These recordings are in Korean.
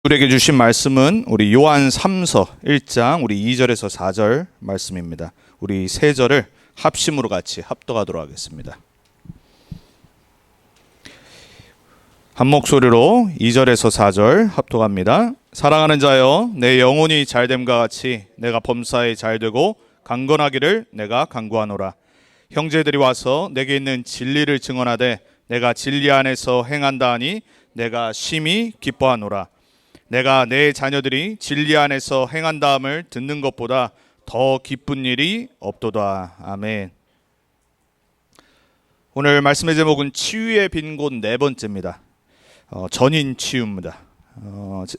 우리에게 주신 말씀은 우리 요한 3서 1장 우리 2절에서 4절 말씀입니다. 우리 세 절을 합심으로 같이 합독하도록 하겠습니다. 한 목소리로 2절에서 4절 합독합니다. 사랑하는 자여, 내 영혼이 잘됨과 같이 내가 범사에 잘되고 강건하기를 내가 간구하노라. 형제들이 와서 내게 있는 진리를 증언하되 내가 진리 안에서 행한다 하니 내가 심히 기뻐하노라. 내가 내 자녀들이 진리 안에서 행한다함을 듣는 것보다 더 기쁜 일이 없도다. 아멘. 오늘 말씀의 제목은 치유의 빈 곳 네 번째입니다. 전인 치유입니다.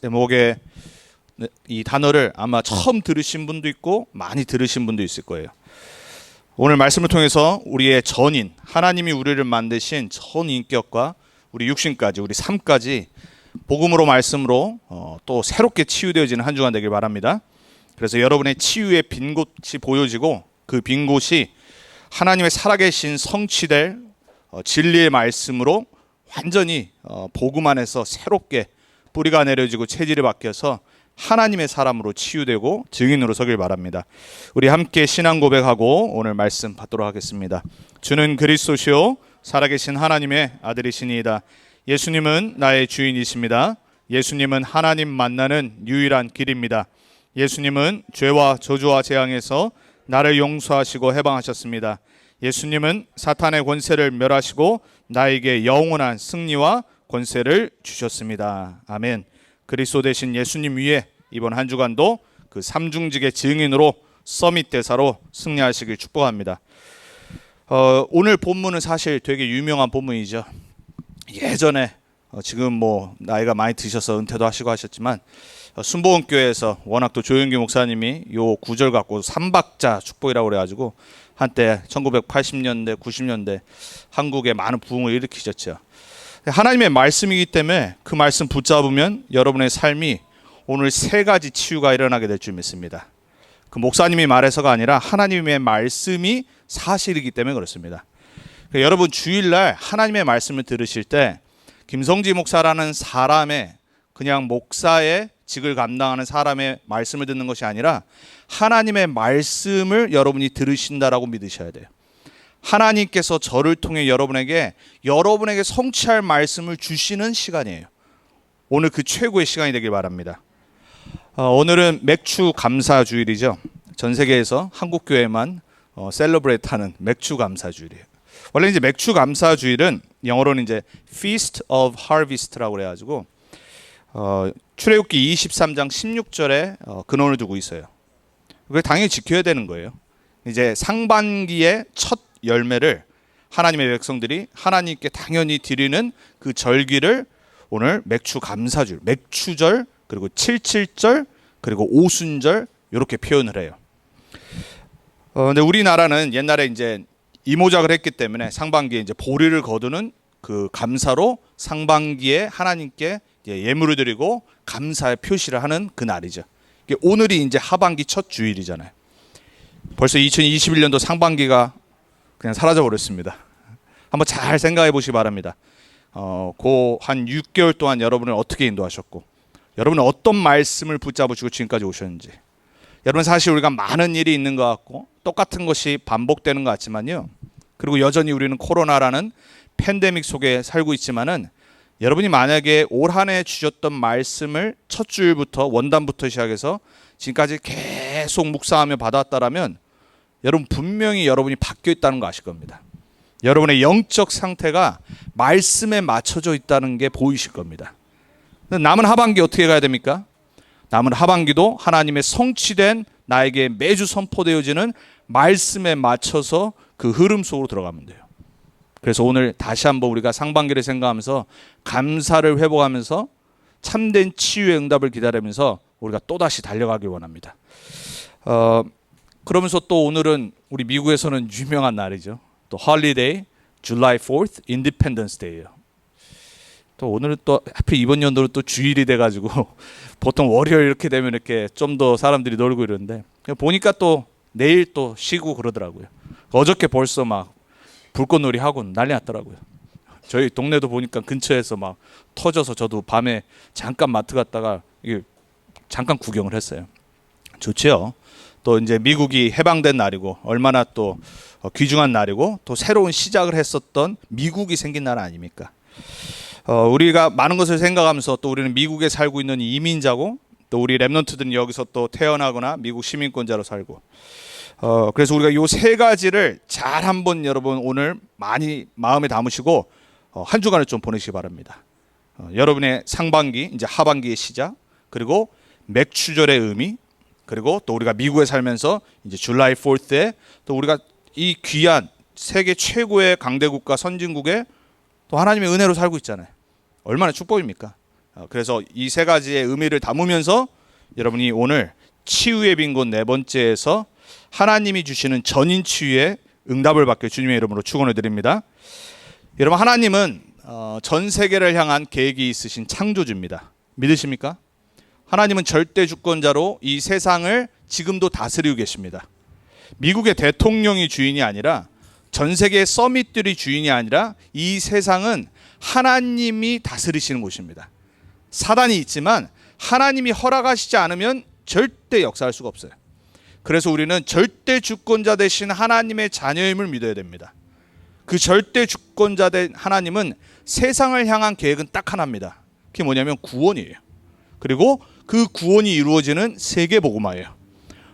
제목에 이 단어를 아마 처음 들으신 분도 있고 많이 들으신 분도 있을 거예요. 오늘 말씀을 통해서 우리의 전인, 하나님이 우리를 만드신 전인격과 우리 육신까지, 우리 삶까지 복음으로 말씀으로 또 새롭게 치유되어지는 한 주간 되길 바랍니다. 그래서 여러분의 치유의 빈 곳이 보여지고 그 빈 곳이 하나님의 살아계신 성취될 진리의 말씀으로 완전히 복음 안에서 새롭게 뿌리가 내려지고 체질이 바뀌어서 하나님의 사람으로 치유되고 증인으로 서길 바랍니다. 우리 함께 신앙 고백하고 오늘 말씀 받도록 하겠습니다. 주는 그리스도시요 살아계신 하나님의 아들이시니이다. 예수님은 나의 주인이십니다. 예수님은 하나님 만나는 유일한 길입니다. 예수님은 죄와 저주와 재앙에서 나를 용서하시고 해방하셨습니다. 예수님은 사탄의 권세를 멸하시고 나에게 영원한 승리와 권세를 주셨습니다. 아멘. 그리스도 되신 예수님 위에 이번 한 주간도 그 삼중직의 증인으로 서밋 대사로 승리하시길 축복합니다. 오늘 본문은 사실 되게 유명한 본문이죠. 예전에 지금 뭐 나이가 많이 드셔서 은퇴도 하시고 하셨지만 순복음교회에서 워낙 또 조영기 목사님이 요 구절 갖고 삼박자 축복이라고 그래가지고 한때 1980년대 90년대 한국에 많은 부흥을 일으키셨죠. 하나님의 말씀이기 때문에 그 말씀 붙잡으면 여러분의 삶이 오늘 세 가지 치유가 일어나게 될 줄 믿습니다. 그 목사님이 말해서가 아니라 하나님의 말씀이 사실이기 때문에 그렇습니다. 여러분 주일날 하나님의 말씀을 들으실 때 김성지 목사라는 사람의 그냥 목사의 직을 감당하는 사람의 말씀을 듣는 것이 아니라 하나님의 말씀을 여러분이 들으신다라고 믿으셔야 돼요. 하나님께서 저를 통해 여러분에게 성취할 말씀을 주시는 시간이에요. 오늘 그 최고의 시간이 되길 바랍니다. 오늘은 맥주 감사 주일이죠. 전 세계에서 한국 교회만 셀러브레이트하는 맥주 감사 주일이에요. 원래 이제 맥주 감사 주일은 영어로는 이제 Feast of Harvest라고 그래가지고 출애굽기 23장 16절에 근원을 두고 있어요. 그걸 당연히 지켜야 되는 거예요. 이제 상반기의 첫 열매를 하나님의 백성들이 하나님께 당연히 드리는 그 절기를 오늘 맥주 감사줄, 맥추절, 그리고 칠칠절, 그리고 오순절 이렇게 표현을 해요. 근데 우리나라는 옛날에 이제 이모작을 했기 때문에 상반기에 이제 보리를 거두는 그 감사로 상반기에 하나님께 예물을 드리고 감사의 표시를 하는 그 날이죠. 오늘이 이제 하반기 첫 주일이잖아요. 벌써 2021년도 상반기가 그냥 사라져 버렸습니다. 한번 잘 생각해 보시기 바랍니다. 그 한 6개월 동안 여러분을 어떻게 인도하셨고 여러분은 어떤 말씀을 붙잡으시고 지금까지 오셨는지. 여러분 사실 우리가 많은 일이 있는 것 같고 똑같은 것이 반복되는 것 같지만요. 그리고 여전히 우리는 코로나라는 팬데믹 속에 살고 있지만은 여러분이 만약에 올 한 해 주셨던 말씀을 첫 주일부터 원단부터 시작해서 지금까지 계속 묵상하며 받아왔다라면 여러분 분명히 여러분이 바뀌어 있다는 거 아실 겁니다. 여러분의 영적 상태가 말씀에 맞춰져 있다는 게 보이실 겁니다. 남은 하반기 어떻게 가야 됩니까? 남은 하반기도 하나님의 성취된 나에게 매주 선포되어지는 말씀에 맞춰서 그 흐름 속으로 들어가면 돼요. 그래서 오늘 다시 한번 우리가 상반기를 생각하면서 감사를 회복하면서 참된 치유의 응답을 기다리면서 우리가 또다시 달려가길 원합니다. 그러면서 또 오늘은 우리 미국에서는 유명한 날이죠. 또 홀리데이, July 4th, Independence Day예요. 또 오늘은 또 하필 이번 연도는 또 주일이 돼가지고 보통 월요일 이렇게 되면 이렇게 좀 더 사람들이 놀고 이러는데 보니까 또 내일 또 쉬고 그러더라고요. 어저께 벌써 막 불꽃놀이 하고 난리 났더라고요. 저희 동네도 보니까 근처에서 막 터져서 저도 밤에 잠깐 마트 갔다가 잠깐 구경을 했어요. 좋죠. 또 이제 미국이 해방된 날이고 얼마나 또 귀중한 날이고 또 새로운 시작을 했었던 미국이 생긴 날 아닙니까? 우리가 많은 것을 생각하면서 또 우리는 미국에 살고 있는 이민자고 또 우리 랩런트들은 여기서 또 태어나거나 미국 시민권자로 살고 그래서 우리가 요 세 가지를 잘 한번 여러분 오늘 많이 마음에 담으시고 한 주간을 좀 보내시기 바랍니다. 여러분의 상반기 이제 하반기의 시작 그리고 맥추절의 의미 그리고 또 우리가 미국에 살면서 이제 줄라이 4th에 또 우리가 이 귀한 세계 최고의 강대국가 선진국에 또 하나님의 은혜로 살고 있잖아요. 얼마나 축복입니까? 그래서 이 세 가지의 의미를 담으면서 여러분이 오늘 치유의 빈곤 네 번째에서 하나님이 주시는 전인 치유의 응답을 받게 주님의 이름으로 축원을 드립니다. 여러분 하나님은 전 세계를 향한 계획이 있으신 창조주입니다. 믿으십니까? 하나님은 절대 주권자로 이 세상을 지금도 다스리고 계십니다. 미국의 대통령이 주인이 아니라 전 세계의 서밋들이 주인이 아니라 이 세상은 하나님이 다스리시는 곳입니다. 사단이 있지만 하나님이 허락하시지 않으면 절대 역사할 수가 없어요. 그래서 우리는 절대 주권자 되신 하나님의 자녀임을 믿어야 됩니다. 그 절대 주권자 된 하나님은 세상을 향한 계획은 딱 하나입니다. 그게 뭐냐면 구원이에요. 그리고 그 구원이 이루어지는 세계복음화예요.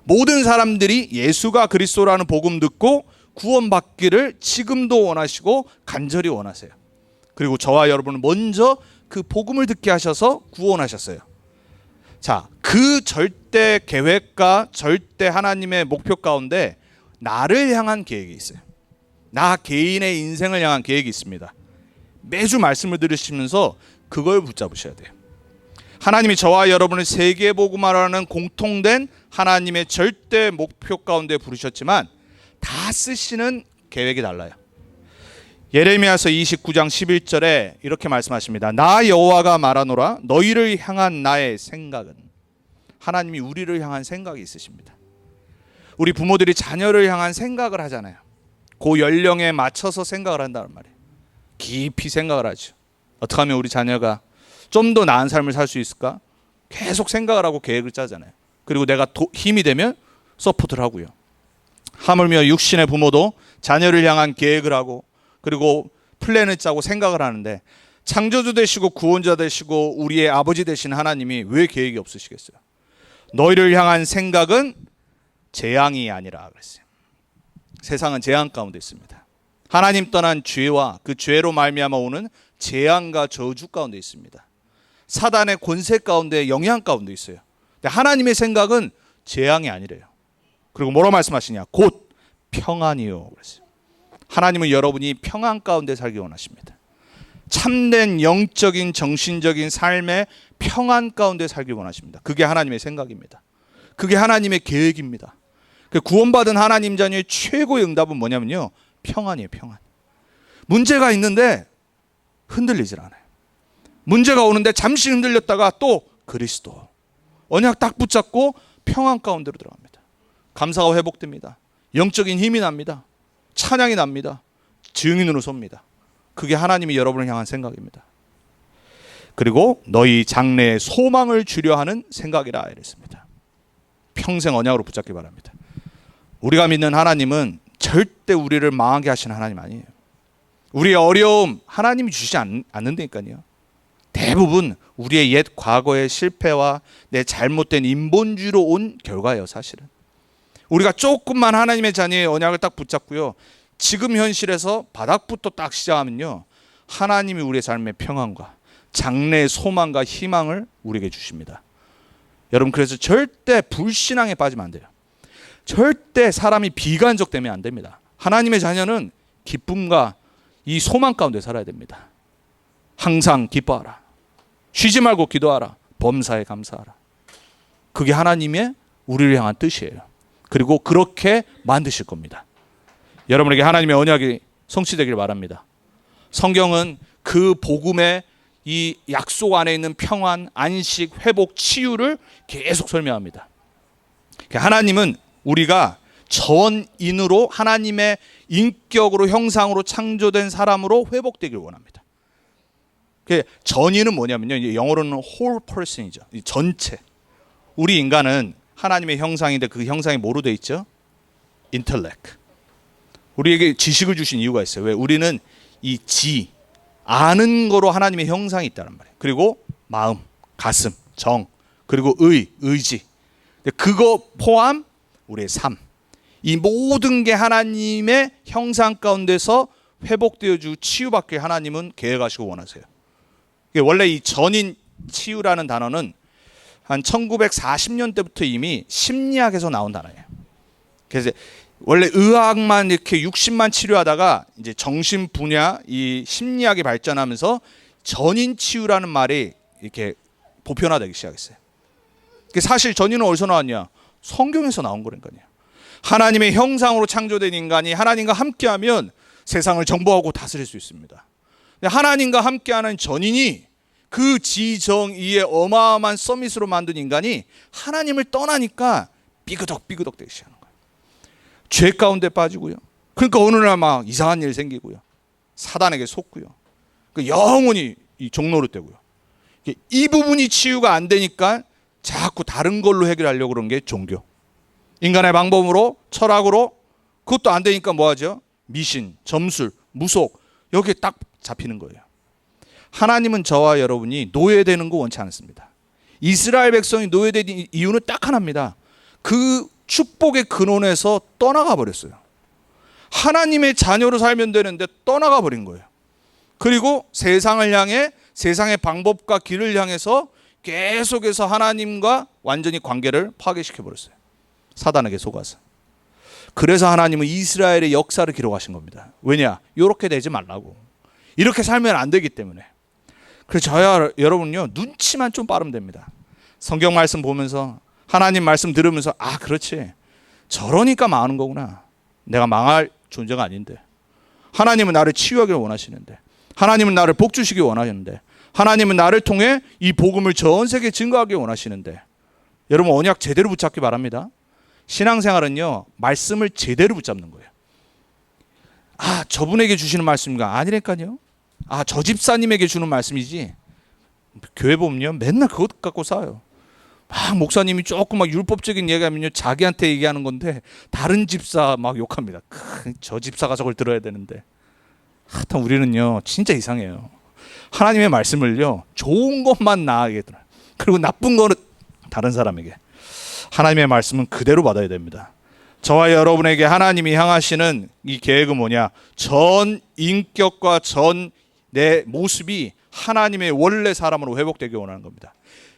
모든 사람들이 예수가 그리스도라는 복음 듣고 구원받기를 지금도 원하시고 간절히 원하세요. 그리고 저와 여러분은 먼저 그 복음을 듣게 하셔서 구원하셨어요. 자, 그 절대 계획과 절대 하나님의 목표 가운데 나를 향한 계획이 있어요. 나 개인의 인생을 향한 계획이 있습니다. 매주 말씀을 들으시면서 그걸 붙잡으셔야 돼요. 하나님이 저와 여러분을 세계복음화라는 공통된 하나님의 절대 목표 가운데 부르셨지만 다 쓰시는 계획이 달라요. 예레미야서 29장 11절에 이렇게 말씀하십니다. 나 여호와가 말하노라 너희를 향한 나의 생각은. 하나님이 우리를 향한 생각이 있으십니다. 우리 부모들이 자녀를 향한 생각을 하잖아요. 그 연령에 맞춰서 생각을 한다는 말이에요. 깊이 생각을 하죠. 어떻게 하면 우리 자녀가 좀 더 나은 삶을 살 수 있을까? 계속 생각을 하고 계획을 짜잖아요. 그리고 내가 힘이 되면 서포트를 하고요. 하물며 육신의 부모도 자녀를 향한 계획을 하고 그리고 플랜을 짜고 생각을 하는데 창조주 되시고 구원자 되시고 우리의 아버지 되신 하나님이 왜 계획이 없으시겠어요? 너희를 향한 생각은 재앙이 아니라 그랬어요. 세상은 재앙 가운데 있습니다. 하나님 떠난 죄와 그 죄로 말미암아 오는 재앙과 저주 가운데 있습니다. 사단의 권세 가운데 영향 가운데 있어요. 근데 하나님의 생각은 재앙이 아니래요. 그리고 뭐라고 말씀하시냐? 곧 평안이요. 그랬어요. 하나님은 여러분이 평안 가운데 살기 원하십니다. 참된 영적인 정신적인 삶의 평안 가운데 살기 원하십니다. 그게 하나님의 생각입니다. 그게 하나님의 계획입니다. 구원받은 하나님 자녀의 최고의 응답은 뭐냐면요. 평안이에요. 평안. 문제가 있는데 흔들리질 않아요. 문제가 오는데 잠시 흔들렸다가 또 그리스도 언약 딱 붙잡고 평안 가운데로 들어갑니다. 감사가 회복됩니다. 영적인 힘이 납니다. 찬양이 납니다. 증인으로 섭니다. 그게 하나님이 여러분을 향한 생각입니다. 그리고 너희 장래의 소망을 주려 하는 생각이라 이랬습니다. 평생 언약으로 붙잡기 바랍니다. 우리가 믿는 하나님은 절대 우리를 망하게 하시는 하나님 아니에요. 우리의 어려움 하나님이 주시지 않는다니까요. 대부분 우리의 옛 과거의 실패와 내 잘못된 인본주의로 온 결과예요. 사실은 우리가 조금만 하나님의 자녀의 언약을 딱 붙잡고요, 지금 현실에서 바닥부터 딱 시작하면요, 하나님이 우리의 삶의 평안과 장래의 소망과 희망을 우리에게 주십니다. 여러분, 그래서 절대 불신앙에 빠지면 안 돼요. 절대 사람이 비관적되면 안 됩니다. 하나님의 자녀는 기쁨과 이 소망 가운데 살아야 됩니다. 항상 기뻐하라. 쉬지 말고 기도하라. 범사에 감사하라. 그게 하나님의 우리를 향한 뜻이에요. 그리고 그렇게 만드실 겁니다. 여러분에게 하나님의 언약이 성취되길 바랍니다. 성경은 그 복음의 이 약속 안에 있는 평안, 안식, 회복, 치유를 계속 설명합니다. 하나님은 우리가 전인으로 하나님의 인격으로 형상으로 창조된 사람으로 회복되길 원합니다. 전인은 뭐냐면요, 영어로는 whole person이죠. 전체. 우리 인간은 하나님의 형상인데 그 형상이 뭐로 돼 있죠? intellect. 우리에게 지식을 주신 이유가 있어요. 왜? 우리는 이 아는 거로 하나님의 형상이 있다는 말이에요. 그리고 마음, 가슴, 정, 그리고 의지. 그거 포함 우리의 삶. 이 모든 게 하나님의 형상 가운데서 회복되어 주고 치유받길 하나님은 계획하시고 원하세요. 원래 이 전인 치유라는 단어는 한 1940년대부터 이미 심리학에서 나온 단어예요. 그래서 원래 의학만 이렇게 육신만 치료하다가 이제 정신 분야 이 심리학이 발전하면서 전인 치유라는 말이 이렇게 보편화되기 시작했어요. 사실 전인은 어디서 나왔냐? 성경에서 나온 거라니까요. 하나님의 형상으로 창조된 인간이 하나님과 함께하면 세상을 정복하고 다스릴 수 있습니다. 하나님과 함께하는 전인이 그 지정의의 어마어마한 서밋으로 만든 인간이 하나님을 떠나니까 삐그덕 되기 시작하는 거예요. 죄 가운데 빠지고요. 그러니까 어느 날 막 이상한 일 생기고요. 사단에게 속고요. 영원히 종노릇되고요. 이 부분이 치유가 안 되니까 자꾸 다른 걸로 해결하려고 그런 게 종교. 인간의 방법으로, 철학으로. 그것도 안 되니까 뭐 하죠? 미신, 점술, 무속. 여기에 딱 잡히는 거예요. 하나님은 저와 여러분이 노예되는 거 원치 않습니다. 이스라엘 백성이 노예된 이유는 딱 하나입니다. 그 축복의 근원에서 떠나가 버렸어요. 하나님의 자녀로 살면 되는데 떠나가 버린 거예요. 그리고 세상을 향해, 세상의 방법과 길을 향해서 계속해서 하나님과 완전히 관계를 파괴시켜 버렸어요. 사단에게 속아서. 그래서 하나님은 이스라엘의 역사를 기록하신 겁니다. 왜냐? 이렇게 되지 말라고. 이렇게 살면 안 되기 때문에. 그래서 저야 여러분요, 눈치만 좀 빠르면 됩니다. 성경 말씀 보면서 하나님 말씀 들으면서 그렇지, 저러니까 망하는 거구나. 내가 망할 존재가 아닌데, 하나님은 나를 치유하기를 원하시는데, 하나님은 나를 복주시기 원하시는데, 하나님은 나를 통해 이 복음을 전 세계에 증거하기 원하시는데, 여러분 언약 제대로 붙잡기 바랍니다. 신앙생활은요, 말씀을 제대로 붙잡는 거예요. 저분에게 주시는 말씀인가? 아니라니까요. 저 집사님에게 주는 말씀이지. 교회 보면요, 맨날 그것 갖고 싸워요. 목사님이 조금 막 율법적인 얘기하면요, 자기한테 얘기하는 건데 다른 집사 막 욕합니다. 저 집사가 저걸 들어야 되는데. 하여튼 우리는요, 진짜 이상해요. 하나님의 말씀을요, 좋은 것만 나에게 들어요. 그리고 나쁜 거는 다른 사람에게. 하나님의 말씀은 그대로 받아야 됩니다. 저와 여러분에게 하나님이 향하시는 이 계획은 뭐냐? 전 인격과 전 내 모습이 하나님의 원래 사람으로 회복되기 원하는 겁니다.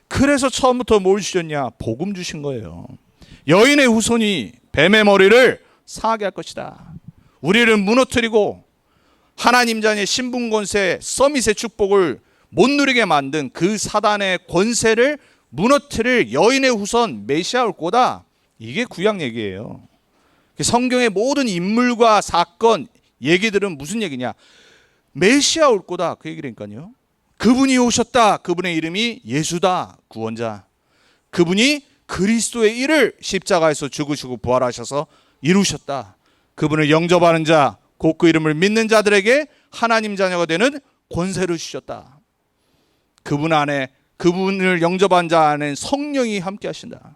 그래서 처음부터 뭘 주셨냐? 복음 주신 거예요. 여인의 후손이 뱀의 머리를 상하게 할 것이다. 우리를 무너뜨리고 하나님 자녀의 신분 권세, 서밋의 축복을 못 누리게 만든 그 사단의 권세를 무너뜨릴 여인의 후손 메시아 올 거다. 이게 구약 얘기예요. 성경의 모든 인물과 사건 얘기들은 무슨 얘기냐? 메시아 올 거다, 그 얘기라니까요. 그분이 오셨다. 그분의 이름이 예수다, 구원자. 그분이 그리스도의 일을 십자가에서 죽으시고 부활하셔서 이루셨다. 그분을 영접하는 자, 곧 그 이름을 믿는 자들에게 하나님 자녀가 되는 권세를 주셨다. 그분 안에, 그분을 영접한 자 안에 성령이 함께 하신다.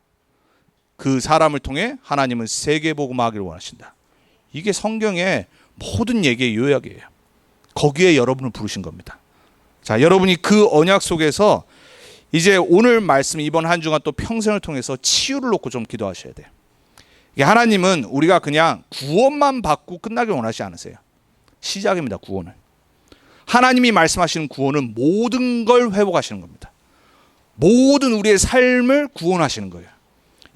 그 사람을 통해 하나님은 세계 복음하기를 원하신다. 이게 성경의 모든 얘기의 요약이에요. 거기에 여러분을 부르신 겁니다. 자, 여러분이 그 언약 속에서 이제 오늘 말씀, 이번 한 주간 또 평생을 통해서 치유를 놓고 좀 기도하셔야 돼요. 하나님은 우리가 그냥 구원만 받고 끝나길 원하지 않으세요. 시작입니다, 구원은. 하나님이 말씀하시는 구원은 모든 걸 회복하시는 겁니다. 모든 우리의 삶을 구원하시는 거예요.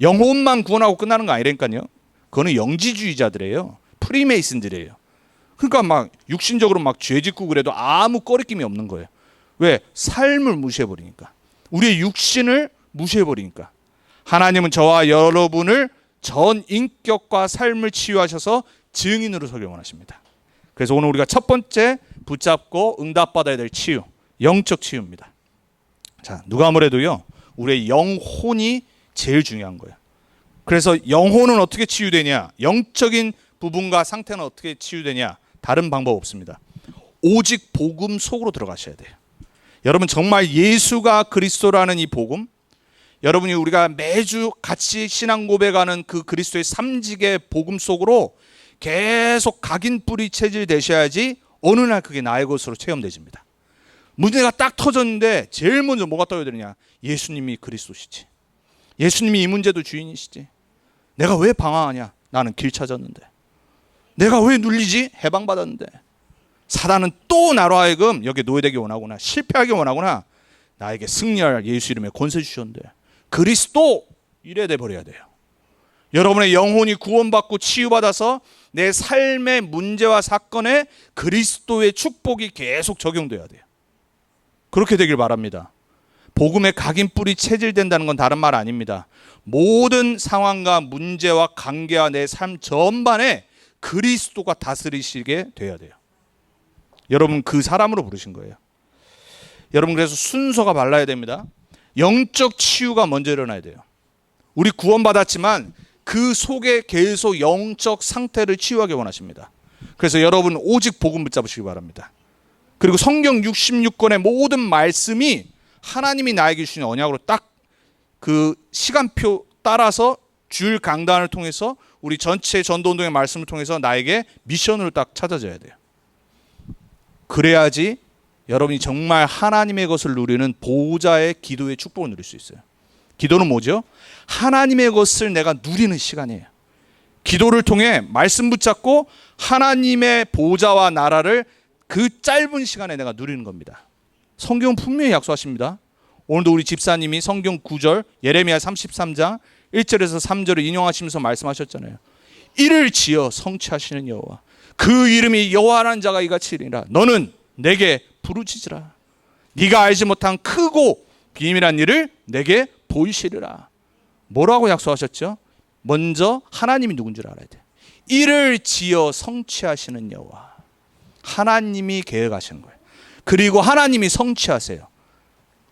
영혼만 구원하고 끝나는 거 아니라니까요. 그거는 영지주의자들이에요. 프리메이슨들이에요. 그러니까 막 육신적으로 막 죄 짓고 그래도 아무 꺼리낌이 없는 거예요. 왜? 삶을 무시해버리니까. 우리의 육신을 무시해버리니까. 하나님은 저와 여러분을 전 인격과 삶을 치유하셔서 증인으로 서길 원하십니다. 그래서 오늘 우리가 첫 번째 붙잡고 응답받아야 될 치유, 영적 치유입니다. 자, 누가 아무래도요, 우리의 영혼이 제일 중요한 거예요. 그래서 영혼은 어떻게 치유되냐? 영적인 부분과 상태는 어떻게 치유되냐? 다른 방법 없습니다. 오직 복음 속으로 들어가셔야 돼요. 여러분 정말 예수가 그리스도라는 이 복음, 여러분이 우리가 매주 같이 신앙 고백하는 그 그리스도의 삼직의 복음 속으로 계속 각인 뿌리 체질 되셔야지 어느 날 그게 나의 것으로 체험되집니다. 문제가 딱 터졌는데 제일 먼저 뭐가 떠야 되느냐? 예수님이 그리스도시지. 예수님이 이 문제도 주인이시지. 내가 왜 방황하냐? 나는 길 찾았는데. 내가 왜 눌리지? 해방받았는데. 사단은 또 나로 하여금 여기에 노예되기 원하구나, 실패하기 원하구나, 나에게 승리할 예수 이름에 권세 주셨는데 그리스도 이래 돼 버려야 돼요. 여러분의 영혼이 구원받고 치유받아서 내 삶의 문제와 사건에 그리스도의 축복이 계속 적용돼야 돼요. 그렇게 되길 바랍니다. 복음의 각인뿔이 체질된다는 건 다른 말 아닙니다. 모든 상황과 문제와 관계와 내 삶 전반에 그리스도가 다스리시게 돼야 돼요. 여러분 그 사람으로 부르신 거예요. 여러분 그래서 순서가 발라야 됩니다. 영적 치유가 먼저 일어나야 돼요. 우리 구원받았지만 그 속에 계속 영적 상태를 치유하기 원하십니다. 그래서 여러분 오직 복음 붙잡으시기 바랍니다. 그리고 성경 66권의 모든 말씀이 하나님이 나에게 주신 언약으로 딱 그 시간표 따라서 주일 강단을 통해서 우리 전체 전도운동의 말씀을 통해서 나에게 미션으로 딱 찾아져야 돼요. 그래야지 여러분이 정말 하나님의 것을 누리는 보호자의 기도의 축복을 누릴 수 있어요. 기도는 뭐죠? 하나님의 것을 내가 누리는 시간이에요. 기도를 통해 말씀 붙잡고 하나님의 보호자와 나라를 그 짧은 시간에 내가 누리는 겁니다. 성경은 분명히 약속하십니다. 오늘도 우리 집사님이 성경 9절 예레미야 33장 1절에서 3절을 인용하시면서 말씀하셨잖아요. 이를 지어 성취하시는 여호와, 그 이름이 여호와라는 자가 이같이 이르니라. 너는 내게 부르짖으라. 네가 알지 못한 크고 비밀한 일을 내게 보이시리라. 뭐라고 약속하셨죠? 먼저 하나님이 누군지 알아야 돼. 이를 지어 성취하시는 여호와, 하나님이 계획하시는 거예요. 그리고 하나님이 성취하세요.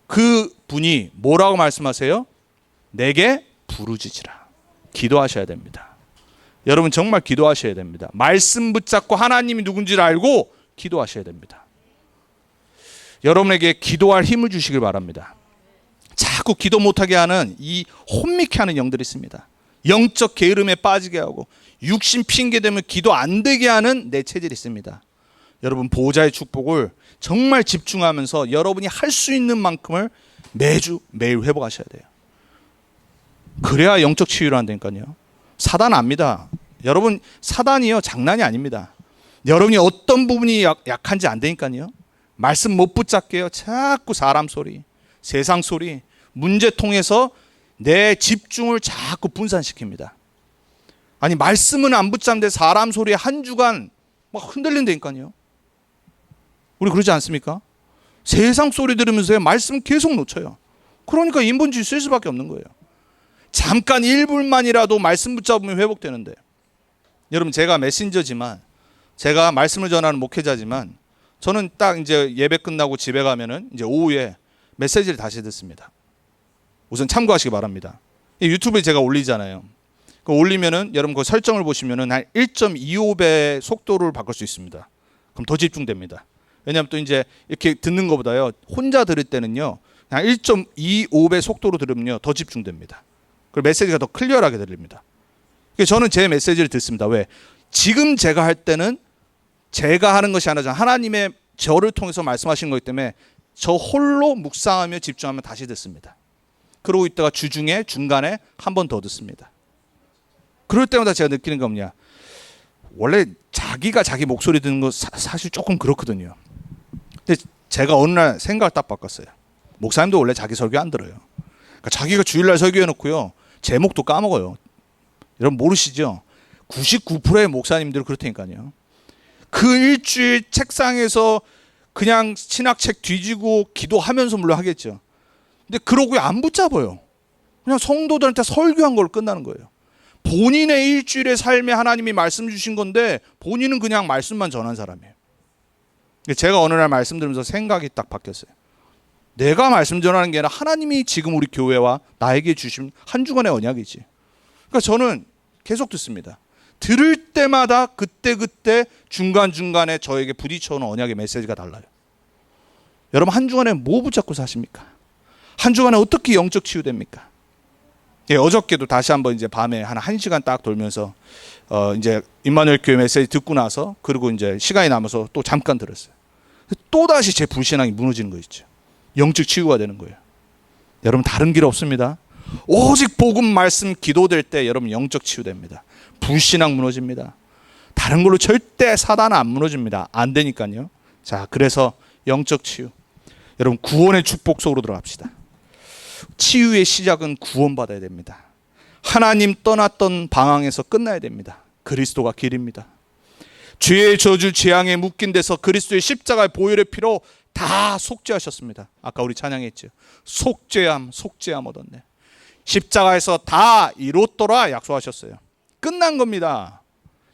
그 분이 뭐라고 말씀하세요? 내게 부르짖으라. 기도하셔야 됩니다. 여러분 정말 기도하셔야 됩니다. 말씀 붙잡고 하나님이 누군지를 알고 기도하셔야 됩니다. 여러분에게 기도할 힘을 주시길 바랍니다. 자꾸 기도 못하게 하는 이 혼미케 하는 영들이 있습니다. 영적 게으름에 빠지게 하고 육신 핑계 대면 기도 안 되게 하는 내 체질이 있습니다. 여러분 보호자의 축복을 정말 집중하면서 여러분이 할 수 있는 만큼을 매주 매일 회복하셔야 돼요. 그래야 영적 치유를 한다니까요. 사단 압니다. 여러분 사단이요 장난이 아닙니다. 여러분이 어떤 부분이 약한지 안 되니까요. 말씀 못 붙잡게요. 자꾸 사람 소리, 세상 소리, 문제 통해서 내 집중을 자꾸 분산시킵니다. 아니 말씀은 안 붙잡는데 사람 소리에 한 주간 막 흔들린다니까요. 우리 그러지 않습니까? 세상 소리 들으면서 말씀 계속 놓쳐요. 그러니까 인본주의 쓸 수밖에 없는 거예요. 잠깐 1분만이라도 말씀 붙잡으면 회복되는데. 여러분 제가 메신저지만, 제가 말씀을 전하는 목회자지만, 저는 딱 이제 예배 끝나고 집에 가면은 이제 오후에 메시지를 다시 듣습니다. 우선 참고하시기 바랍니다. 유튜브에 제가 올리잖아요. 그 올리면은 여러분 그 설정을 보시면은 한 1.25배 속도를 바꿀 수 있습니다. 그럼 더 집중됩니다. 왜냐하면 또 이제 이렇게 듣는 것보다요, 혼자 들을 때는요, 한 1.25배 속도로 들으면요 더 집중됩니다. 그리고 메시지가 더 클리어하게 들립니다. 그래서 저는 제 메시지를 듣습니다. 왜? 지금 제가 할 때는 제가 하는 것이 아니라 하나님의 저를 통해서 말씀하시는 거기 때문에 저 홀로 묵상하며 집중하며 다시 듣습니다. 그러고 있다가 주중에 중간에 한 번 더 듣습니다. 그럴 때마다 제가 느끼는 게 뭐냐, 원래 자기가 자기 목소리 듣는 거 사실 조금 그렇거든요. 근데 제가 어느 날 생각을 딱 바꿨어요. 목사님도 원래 자기 설교 안 들어요. 그러니까 자기가 주일날 설교해 놓고요 제목도 까먹어요. 여러분 모르시죠? 99%의 목사님들 그렇다니까요. 그 일주일 책상에서 그냥 신학책 뒤지고 기도하면서 물론 하겠죠. 근데 그러고 안 붙잡아요. 그냥 성도들한테 설교한 걸로 끝나는 거예요. 본인의 일주일의 삶에 하나님이 말씀 주신 건데 본인은 그냥 말씀만 전한 사람이에요. 제가 어느 날 말씀 들으면서 생각이 딱 바뀌었어요. 내가 말씀 전하는 게 아니라 하나님이 지금 우리 교회와 나에게 주신 한 주간의 언약이지. 그러니까 저는 계속 듣습니다. 들을 때마다 그때그때 중간중간에 저에게 부딪혀오는 언약의 메시지가 달라요. 여러분 한 주간에 뭐 붙잡고 사십니까? 한 주간에 어떻게 영적 치유됩니까? 예, 어저께도 다시 한번 이제 밤에 한 1시간 딱 돌면서 이제 임마누엘 교회 메시지 듣고 나서 그리고 이제 시간이 남아서 또 잠깐 들었어요. 또 다시 제 불신앙이 무너지는 거 있죠. 영적 치유가 되는 거예요. 여러분 다른 길 없습니다. 오직 복음 말씀 기도될 때 여러분 영적 치유됩니다. 불신앙 무너집니다. 다른 걸로 절대 사단은 안 무너집니다. 안 되니까요. 자, 그래서 영적 치유. 여러분 구원의 축복 속으로 들어갑시다. 치유의 시작은 구원받아야 됩니다. 하나님 떠났던 방황에서 끝나야 됩니다. 그리스도가 길입니다. 죄의 저주 재앙에 묶인 데서 그리스도의 십자가의 보혈의 피로 다 속죄하셨습니다. 아까 우리 찬양했죠. 속죄함 얻었네. 십자가에서 다 이뤘더라 약속하셨어요. 끝난 겁니다.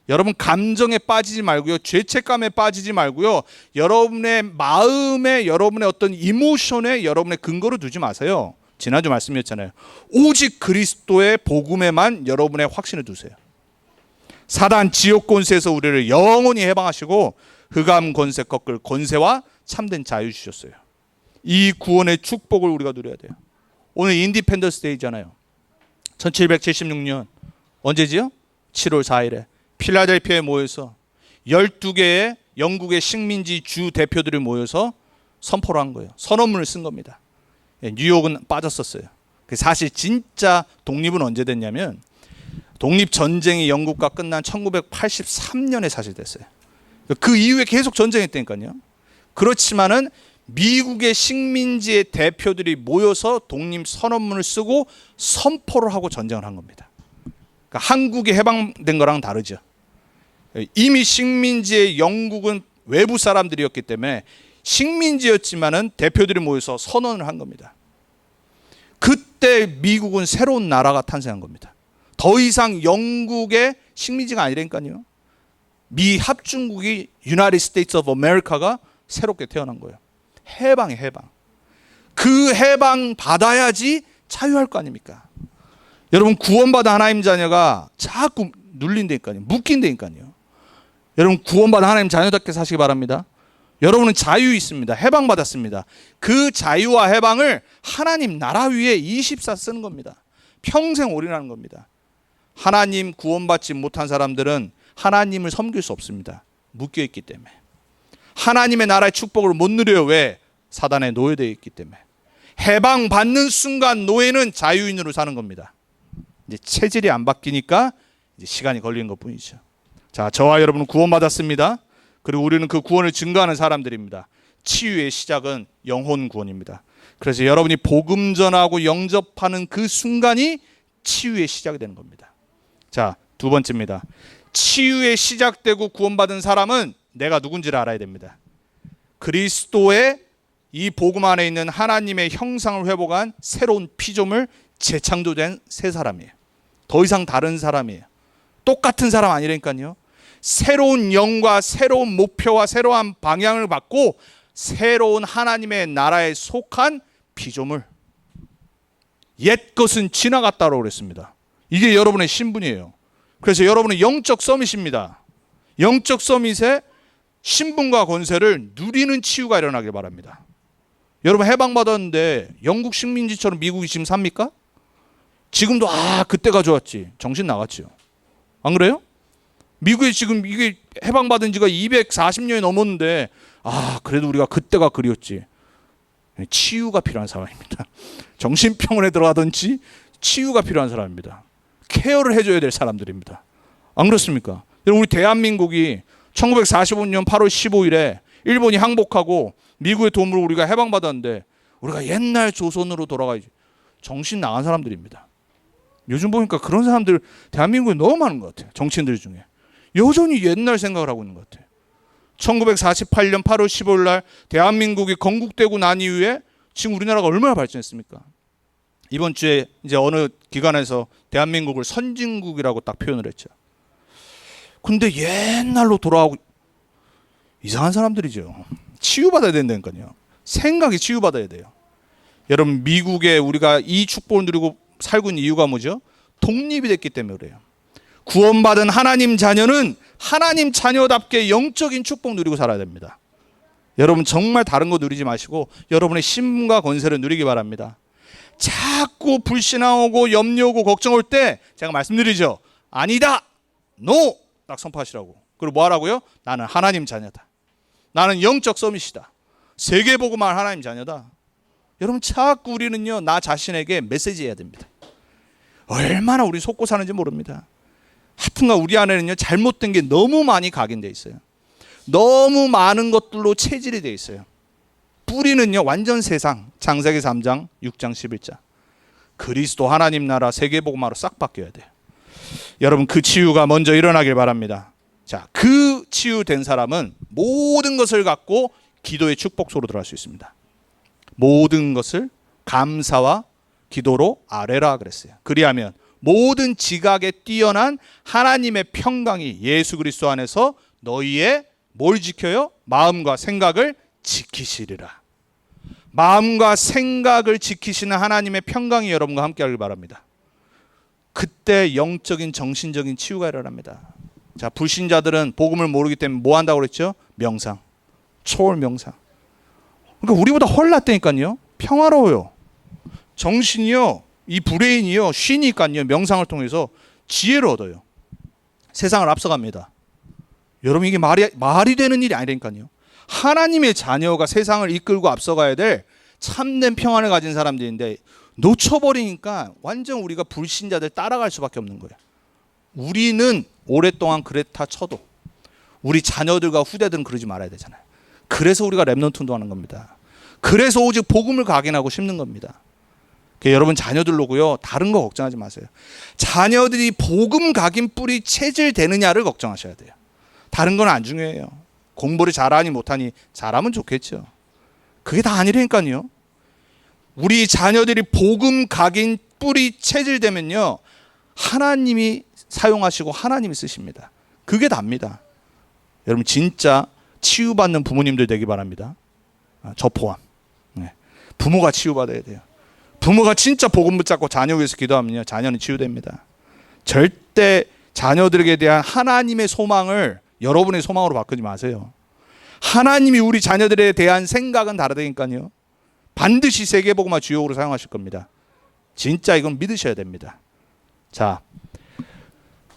여러분 감정에 빠지지 말고요. 죄책감에 빠지지 말고요. 여러분의 마음에, 여러분의 어떤 이모션에 여러분의 근거를 두지 마세요. 지난주 말씀이었잖아요. 오직 그리스도의 복음에만 여러분의 확신을 두세요. 사단 지옥 권세에서 우리를 영원히 해방하시고 흑암 권세 꺾을 권세와 참된 자유 주셨어요. 이 구원의 축복을 우리가 누려야 돼요. 오늘 인디펜던스 데이잖아요. 1776년 언제지요? 7월 4일에 필라델피아에 모여서 12개의 영국의 식민지 주 대표들이 모여서 선포를 한 거예요. 선언문을 쓴 겁니다. 뉴욕은 빠졌었어요. 사실 진짜 독립은 언제 됐냐면 독립전쟁이 영국과 끝난 1983년에 사실 됐어요. 그 이후에 계속 전쟁했다니까요. 그렇지만은 미국의 식민지의 대표들이 모여서 독립선언문을 쓰고 선포를 하고 전쟁을 한 겁니다. 그러니까 한국이 해방된 거랑 다르죠. 이미 식민지의 영국은 외부 사람들이었기 때문에 식민지였지만은 대표들이 모여서 선언을 한 겁니다. 그때 미국은 새로운 나라가 탄생한 겁니다. 더 이상 영국의 식민지가 아니라니까요. 미 합중국이 United States of America가 새롭게 태어난 거예요. 해방이 해방. 그 해방 받아야지 자유할 거 아닙니까? 여러분 구원받은 하나님 자녀가 자꾸 눌린다니까요. 묶인다니까요. 여러분 구원받은 하나님 자녀답게 사시기 바랍니다. 여러분은 자유 있습니다. 해방받았습니다. 그 자유와 해방을 하나님 나라 위에 24 쓰는 겁니다. 평생 올인하는 겁니다. 하나님 구원받지 못한 사람들은 하나님을 섬길 수 없습니다. 묶여있기 때문에. 하나님의 나라의 축복을 못 누려요. 왜? 사단에 노예되어 있기 때문에. 해방받는 순간 노예는 자유인으로 사는 겁니다. 이제 체질이 안 바뀌니까 이제 시간이 걸리는 것뿐이죠. 자, 저와 여러분은 구원받았습니다. 그리고 우리는 그 구원을 증거하는 사람들입니다. 치유의 시작은 영혼 구원입니다. 그래서 여러분이 복음 전하고 영접하는 그 순간이 치유의 시작이 되는 겁니다. 자, 두 번째입니다. 치유의 시작되고 구원받은 사람은 내가 누군지를 알아야 됩니다. 그리스도의 이 복음 안에 있는 하나님의 형상을 회복한 새로운 피조물 재창조된 새 사람이에요. 더 이상 다른 사람이에요. 똑같은 사람 아니라니까요. 새로운 영과 새로운 목표와 새로운 방향을 받고 새로운 하나님의 나라에 속한 피조물. 옛 것은 지나갔다고 그랬습니다. 이게 여러분의 신분이에요. 그래서 여러분은 영적 서밋입니다. 영적 서밋의 신분과 권세를 누리는 치유가 일어나길 바랍니다. 여러분 해방받았는데 영국 식민지처럼 미국이 지금 삽니까? 지금도 그때가 좋았지. 정신 나갔죠. 안 그래요? 미국에 지금 이게 해방받은 지가 240년이 넘었는데 그래도 우리가 그때가 그리웠지. 치유가 필요한 사람입니다. 정신병원에 들어가든지 치유가 필요한 사람입니다. 케어를 해줘야 될 사람들입니다. 안 그렇습니까? 우리 대한민국이 1945년 8월 15일에 일본이 항복하고 미국의 도움으로 우리가 해방받았는데 우리가 옛날 조선으로 돌아가야지. 정신 나간 사람들입니다. 요즘 보니까 그런 사람들 대한민국에 너무 많은 것 같아요. 정치인들 중에. 여전히 옛날 생각을 하고 있는 것 같아요. 1948년 8월 15일 날 대한민국이 건국되고 난 이후에 지금 우리나라가 얼마나 발전했습니까? 이번 주에 이제 어느 기관에서 대한민국을 선진국이라고 딱 표현을 했죠. 근데 옛날로 돌아가고 이상한 사람들이죠. 치유받아야 된다니까요. 생각이 치유받아야 돼요. 여러분 미국에 우리가 이 축복을 누리고 살고 있는 이유가 뭐죠? 독립이 됐기 때문에 그래요. 구원받은 하나님 자녀는 하나님 자녀답게 영적인 축복 누리고 살아야 됩니다. 여러분 정말 다른 거 누리지 마시고 여러분의 신분과 권세를 누리기 바랍니다. 자꾸 불신앙하고 염려하고 걱정할 때 제가 말씀드리죠. 아니다. 노. 딱 선포하시라고. 그리고 뭐 하라고요? 나는 하나님 자녀다. 나는 영적 서밋이다. 세계복음할 하나님 자녀다. 여러분 자꾸 우리는요 나 자신에게 메시지해야 됩니다. 얼마나 우리 속고 사는지 모릅니다. 하여튼간 우리 안에는요 잘못된 게 너무 많이 각인되어 있어요. 너무 많은 것들로 체질이 되어 있어요. 뿌리는요 완전 세상. 창세기 3장 6장 11절. 그리스도 하나님 나라 세계복음화로 싹 바뀌어야 돼요. 여러분 그 치유가 먼저 일어나길 바랍니다. 자, 그 치유된 사람은 모든 것을 갖고 기도의 축복소로 들어갈 수 있습니다. 모든 것을 감사와 기도로 아뢰라 그랬어요. 그리하면 모든 지각에 뛰어난 하나님의 평강이 예수 그리스도 안에서 너희의 뭘 지켜요? 마음과 생각을 지키시리라. 마음과 생각을 지키시는 하나님의 평강이 여러분과 함께 하길 바랍니다. 그때 영적인 정신적인 치유가 일어납니다. 자, 불신자들은 복음을 모르기 때문에 뭐 한다고 그랬죠? 명상, 초월 명상. 그러니까 우리보다 훨 낫다니까요. 평화로워요. 정신이요, 이 브레인이요 쉬니까요 명상을 통해서 지혜를 얻어요. 세상을 앞서갑니다. 여러분 이게 말이 되는 일이 아니라니까요. 하나님의 자녀가 세상을 이끌고 앞서가야 될 참된 평안을 가진 사람들인데 놓쳐버리니까 완전 우리가 불신자들 따라갈 수밖에 없는 거예요. 우리는 오랫동안 그랬다 쳐도 우리 자녀들과 후대들은 그러지 말아야 되잖아요. 그래서 우리가 랩넌트 운동하는 겁니다. 그래서 오직 복음을 각인하고 심는 겁니다. 여러분 자녀들로고요 다른 거 걱정하지 마세요. 자녀들이 복음 각인 뿌리 체질 되느냐를 걱정하셔야 돼요. 다른 건 안 중요해요. 공부를 잘하니 못하니 잘하면 좋겠죠. 그게 다 아니라니까요. 우리 자녀들이 복음 각인 뿌리 체질 되면요 하나님이 사용하시고 하나님이 쓰십니다. 그게 답니다. 여러분 진짜 치유받는 부모님들 되기 바랍니다. 저 포함. 부모가 치유받아야 돼요. 부모가 진짜 복음 붙잡고 자녀 위해서 기도하면요 자녀는 치유됩니다. 절대 자녀들에게 대한 하나님의 소망을 여러분의 소망으로 바꾸지 마세요. 하나님이 우리 자녀들에 대한 생각은 다르다니까요. 반드시 세계복음화 주역으로 사용하실 겁니다. 진짜 이건 믿으셔야 됩니다. 자,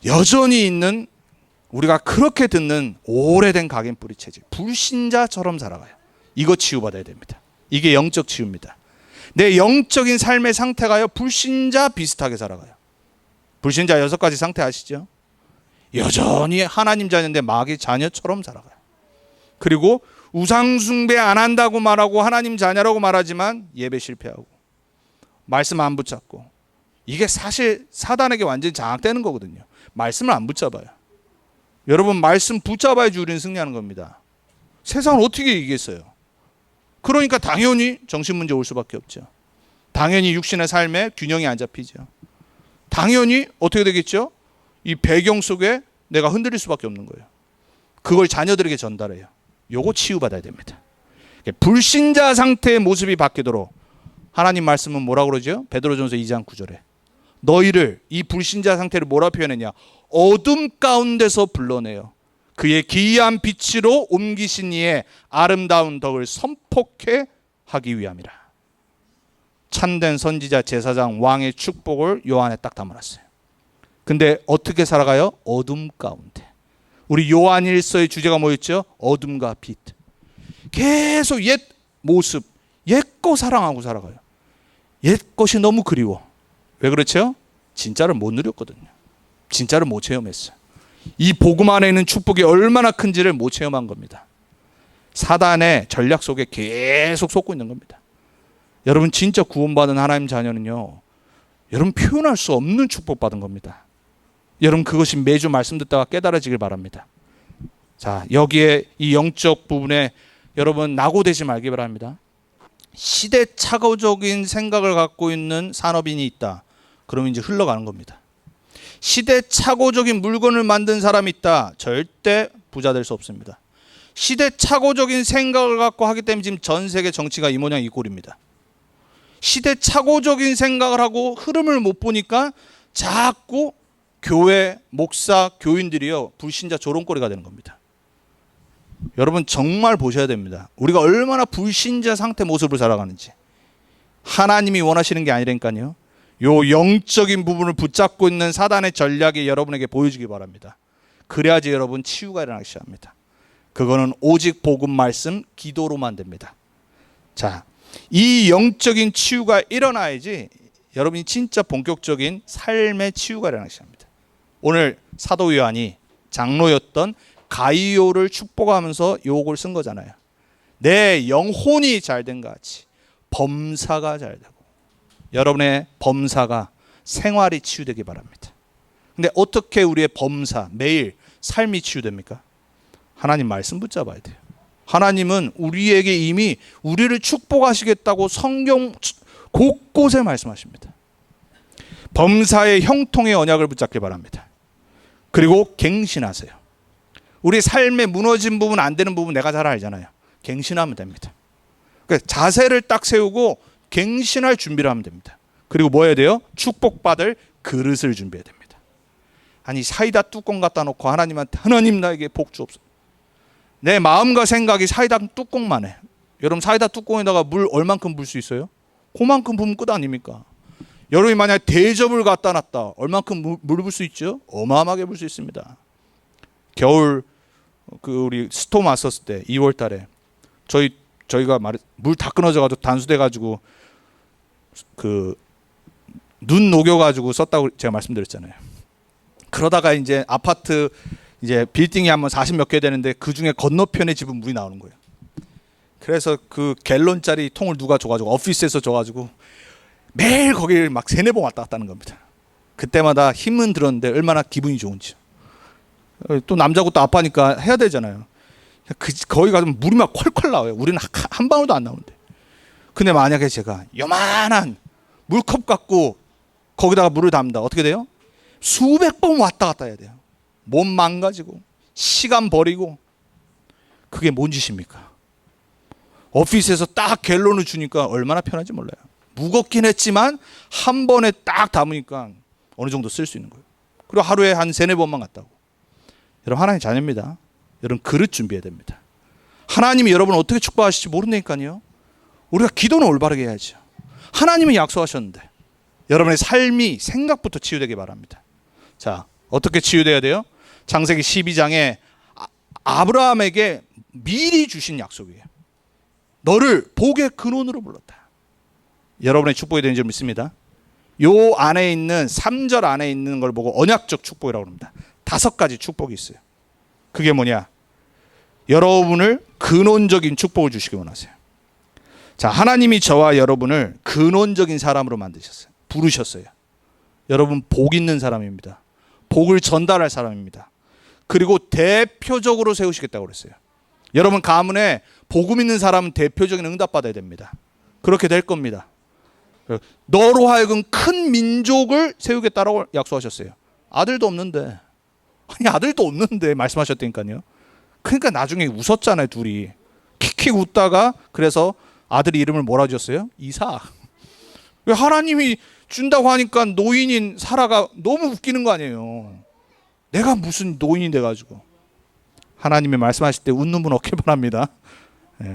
여전히 있는 우리가 그렇게 듣는 오래된 각인 뿌리 체질, 불신자처럼 살아가요. 이거 치유받아야 됩니다. 이게 영적 치유입니다. 내 영적인 삶의 상태가요 불신자 비슷하게 살아가요. 불신자 6가지 상태 아시죠? 여전히 하나님 자녀인데 마귀 자녀처럼 살아가요. 그리고 우상 숭배 안 한다고 말하고 하나님 자녀라고 말하지만 예배 실패하고 말씀 안 붙잡고, 이게 사실 사단에게 완전히 장악되는 거거든요. 말씀을 안 붙잡아요. 여러분 말씀 붙잡아야지 우리는 승리하는 겁니다. 세상을 어떻게 이기겠어요? 그러니까 당연히 정신문제 올 수밖에 없죠. 당연히 육신의 삶에 균형이 안 잡히죠. 당연히 어떻게 되겠죠? 이 배경 속에 내가 흔들릴 수밖에 없는 거예요. 그걸 자녀들에게 전달해요. 요거 치유받아야 됩니다. 불신자 상태의 모습이 바뀌도록 하나님 말씀은 뭐라고 그러죠? 베드로전서 2장 9절에 너희를 이 불신자 상태를 뭐라 표현했냐? 어둠 가운데서 불러내요 그의 기이한 빛으로 옮기신 이의 아름다운 덕을 선포케 하기 위함이라. 참된 선지자 제사장 왕의 축복을 요 안에 딱 담아놨어요. 근데 어떻게 살아가요? 어둠 가운데. 우리 요한일서의 주제가 뭐였죠? 어둠과 빛. 계속 옛 모습, 옛 거 사랑하고 살아가요. 옛 것이 너무 그리워. 왜 그렇죠? 진짜를 못 누렸거든요. 진짜를 못 체험했어요. 이 복음 안에 있는 축복이 얼마나 큰지를 못 체험한 겁니다. 사단의 전략 속에 계속 속고 있는 겁니다. 여러분 진짜 구원받은 하나님 자녀는요 여러분 표현할 수 없는 축복받은 겁니다. 여러분 그것이 매주 말씀 듣다가 깨달아지길 바랍니다. 자, 여기에 이 영적 부분에 여러분 낙오되지 말기 바랍니다. 시대착오적인 생각을 갖고 있는 산업인이 있다. 그러면 이제 흘러가는 겁니다. 시대착오적인 물건을 만든 사람이 있다. 절대 부자 될 수 없습니다. 시대착오적인 생각을 갖고 하기 때문에 지금 전 세계 정치가 이 모양 이 꼴입니다. 시대착오적인 생각을 하고 흐름을 못 보니까 자꾸 교회, 목사, 교인들이요 불신자 조롱거리가 되는 겁니다. 여러분 정말 보셔야 됩니다. 우리가 얼마나 불신자 상태 모습을 살아가는지. 하나님이 원하시는 게 아니라니까요. 요 영적인 부분을 붙잡고 있는 사단의 전략이 여러분에게 보여주기 바랍니다. 그래야지 여러분 치유가 일어나기 시작합니다. 그거는 오직 복음 말씀 기도로만 됩니다. 자, 이 영적인 치유가 일어나야지 여러분이 진짜 본격적인 삶의 치유가 일어나기 시작합니다. 오늘 사도 요한이 장로였던 가이오를 축복하면서 요걸 쓴 거잖아요. 내 영혼이 잘된 것 같이 범사가 잘 되고, 여러분의 범사가 생활이 치유되기 바랍니다. 근데 어떻게 우리의 범사, 매일 삶이 치유됩니까? 하나님 말씀 붙잡아야 돼요. 하나님은 우리에게 이미 우리를 축복하시겠다고 성경 곳곳에 말씀하십니다. 범사의 형통의 언약을 붙잡기 바랍니다. 그리고 갱신하세요. 우리 삶에 무너진 부분, 안 되는 부분 내가 잘 알잖아요. 갱신하면 됩니다. 그러니까 자세를 딱 세우고 갱신할 준비를 하면 됩니다. 그리고 뭐 해야 돼요? 축복받을 그릇을 준비해야 됩니다. 아니 사이다 뚜껑 갖다 놓고 하나님한테 하나님 나에게 복 주옵소서. 내 마음과 생각이 사이다 뚜껑만 해. 여러분 사이다 뚜껑에다가 물 얼만큼 부을 수 있어요? 그만큼 부으면 끝 아닙니까? 여러분이 만약 대접을 갖다 놨다. 얼만큼 물 부을 수 있죠? 어마어마하게 부을 수 있습니다. 겨울 우리 스톰 왔었을 때 2월 달에 저희가 물 다 끊어져 가지고 단수돼 가지고 눈 녹여 가지고 썼다고 제가 말씀드렸잖아요. 그러다가 이제 아파트 이제 빌딩이 한번 40 몇 개 되는데 그 중에 건너편에 집은 물이 나오는 거예요. 그래서 그 갤론짜리 통을 누가 줘가지고 오피스에서 줘가지고 매일 거기를 막 3-4번 왔다 갔다 하는 겁니다. 그때마다 힘은 들었는데 얼마나 기분이 좋은지. 또 남자고 또 아빠니까 해야 되잖아요. 거기 가면 물이 막 콸콸 나와요. 우리는 한 방울도 안 나오는데. 근데 만약에 제가 요만한 물컵 갖고 거기다가 물을 담는다. 어떻게 돼요? 수백 번 왔다 갔다 해야 돼요. 몸 망가지고 시간 버리고. 그게 뭔 짓입니까? 오피스에서 딱 갤론을 주니까 얼마나 편한지 몰라요. 무겁긴 했지만 한 번에 딱 담으니까 어느 정도 쓸 수 있는 거예요. 그리고 하루에 한 3-4번만 갔다고. 여러분 하나님 자녀입니다. 여러분 그릇 준비해야 됩니다. 하나님이 여러분을 어떻게 축복하실지 모른다니까요. 우리가 기도는 올바르게 해야죠. 하나님은 약속하셨는데 여러분의 삶이 생각부터 치유되기 바랍니다. 자, 어떻게 치유돼야 돼요? 창세기 12장에 아브라함에게 미리 주신 약속이에요. 너를 복의 근원으로 불렀다. 여러분의 축복이 되는 줄 믿습니다. 요 안에 있는 3절 안에 있는 걸 보고 언약적 축복이라고 합니다. 5가지 축복이 있어요. 그게 뭐냐? 여러분을 근원적인 축복을 주시기 원하세요. 자, 하나님이 저와 여러분을 근원적인 사람으로 만드셨어요. 부르셨어요. 여러분 복 있는 사람입니다. 복을 전달할 사람입니다. 그리고 대표적으로 세우시겠다고 그랬어요. 여러분 가문에 복음 있는 사람은 대표적인 응답받아야 됩니다. 그렇게 될 겁니다. 너로 하여금 큰 민족을 세우겠다라고 약속하셨어요. 아들도 없는데, 아니 아들도 없는데 말씀하셨다니까요. 그러니까 나중에 웃었잖아요, 둘이. 킥킥 웃다가 그래서 아들 이름을 뭐라 지었어요? 이삭. 왜 하나님이 준다고 하니까 노인인 사라가 너무 웃기는 거 아니에요. 내가 무슨 노인이 돼가지고. 하나님이 말씀하실 때 웃는 분 없길 바랍니다.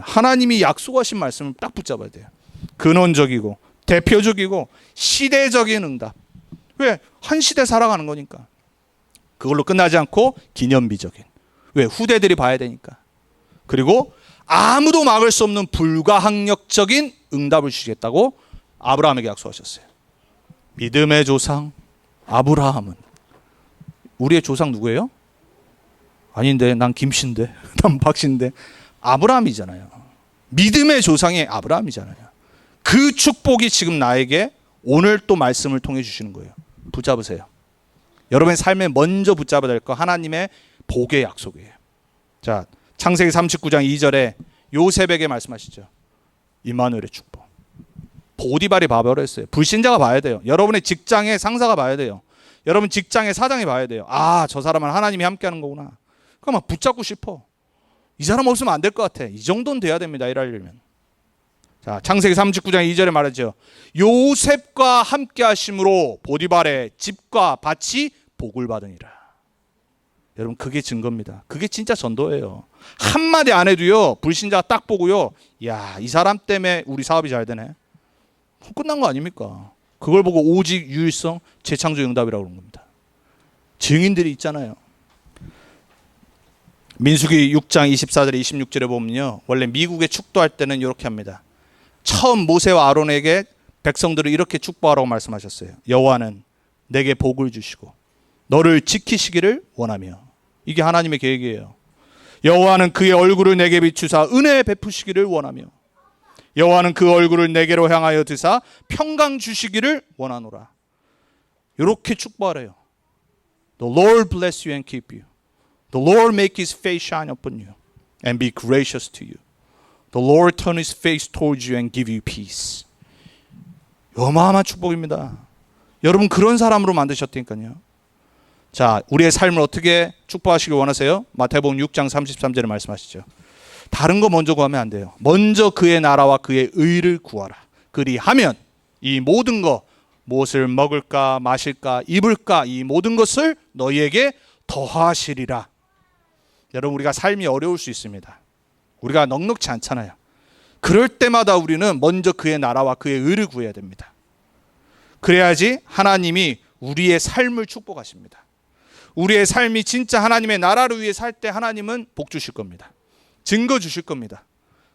하나님이 약속하신 말씀을 딱 붙잡아야 돼요. 근원적이고 대표적이고 시대적인 응답. 왜? 한 시대 살아가는 거니까. 그걸로 끝나지 않고 기념비적인. 왜? 후대들이 봐야 되니까. 그리고 아무도 막을 수 없는 불가항력적인 응답을 주시겠다고 아브라함에게 약속하셨어요. 믿음의 조상 아브라함은 우리의 조상 누구예요? 아닌데 난 김씨인데 난 박씨인데 아브라함이잖아요. 믿음의 조상이 아브라함이잖아요. 그 축복이 지금 나에게 오늘 또 말씀을 통해 주시는 거예요. 붙잡으세요. 여러분의 삶에 먼저 붙잡아야 될 거 하나님의 복의 약속이에요. 자, 창세기 39장 2절에 요셉에게 말씀하시죠. 임마누엘의 축복. 보디발이 봐버렸어요. 불신자가 봐야 돼요. 여러분의 직장의 상사가 봐야 돼요. 여러분 직장의 사장이 봐야 돼요. 아, 저 사람은 하나님이 함께하는 거구나. 그럼 막 붙잡고 싶어. 이 사람 없으면 안 될 것 같아. 이 정도는 돼야 됩니다. 일하려면. 자, 창세기 39장 2절에 말하죠. 요셉과 함께 하심으로 보디발의 집과 밭이 복을 받으니라. 여러분 그게 증거입니다. 그게 진짜 전도예요. 한마디 안 해도요 불신자가 딱 보고요, 야, 이 사람 때문에 우리 사업이 잘 되네, 끝난 거 아닙니까? 그걸 보고 오직 유일성 재창조 응답이라고 그런 겁니다. 증인들이 있잖아요. 민수기 6장 24절에 26절에 보면요, 원래 미국에 축도할 때는 이렇게 합니다. 처음 모세와 아론에게 백성들을 이렇게 축복하라고 말씀하셨어요. 여호와는 내게 복을 주시고 너를 지키시기를 원하며. 이게 하나님의 계획이에요. 여호와는 그의 얼굴을 내게 비추사 은혜 베푸시기를 원하며 여호와는 그 얼굴을 내게로 향하여 드사 평강 주시기를 원하노라. 이렇게 축복하래요. The Lord bless you and keep you. The Lord make his face shine upon you and be gracious to you. The Lord turn his face towards you and give you peace. 어마어마한 축복입니다. 여러분 그런 사람으로 만드셨다니까요. 자, 우리의 삶을 어떻게 축복하시길 원하세요? 마태복음 6장 33절에 말씀하시죠. 다른 거 먼저 구하면 안 돼요. 먼저 그의 나라와 그의 의를 구하라. 그리하면 이 모든 거, 무엇을 먹을까 마실까 입을까, 이 모든 것을 너희에게 더하시리라. 여러분 우리가 삶이 어려울 수 있습니다. 우리가 넉넉지 않잖아요. 그럴 때마다 우리는 먼저 그의 나라와 그의 의를 구해야 됩니다. 그래야지 하나님이 우리의 삶을 축복하십니다. 우리의 삶이 진짜 하나님의 나라를 위해 살 때 하나님은 복 주실 겁니다. 증거 주실 겁니다.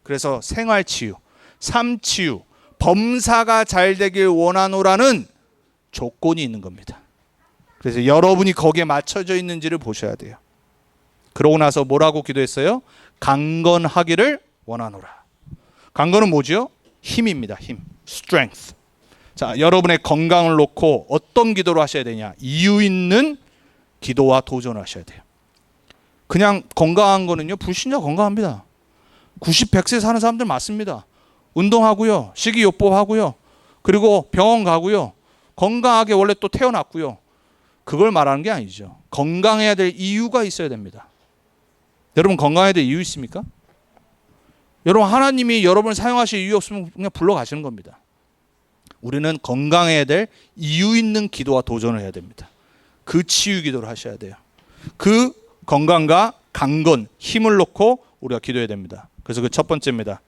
그래서 생활 치유, 삶 치유, 범사가 잘 되길 원하노라는 조건이 있는 겁니다. 그래서 여러분이 거기에 맞춰져 있는지를 보셔야 돼요. 그러고 나서 뭐라고 기도했어요? 강건하기를 원하노라. 강건은 뭐죠? 힘입니다. 힘, strength. 자, 여러분의 건강을 놓고 어떤 기도를 하셔야 되냐? 이유 있는 기도와 도전을 하셔야 돼요. 그냥 건강한 거는요, 불신자 건강합니다. 90, 100세 사는 사람들 많습니다. 운동하고요, 식이요법하고요, 그리고 병원 가고요, 건강하게 원래 또 태어났고요. 그걸 말하는 게 아니죠. 건강해야 될 이유가 있어야 됩니다. 여러분 건강해야 될 이유 있습니까? 여러분 하나님이 여러분을 사용하실 이유 없으면 그냥 불러가시는 겁니다. 우리는 건강해야 될 이유 있는 기도와 도전을 해야 됩니다. 그 치유 기도를 하셔야 돼요. 그 건강과 강건, 힘을 놓고 우리가 기도해야 됩니다. 그래서 그 첫 번째입니다.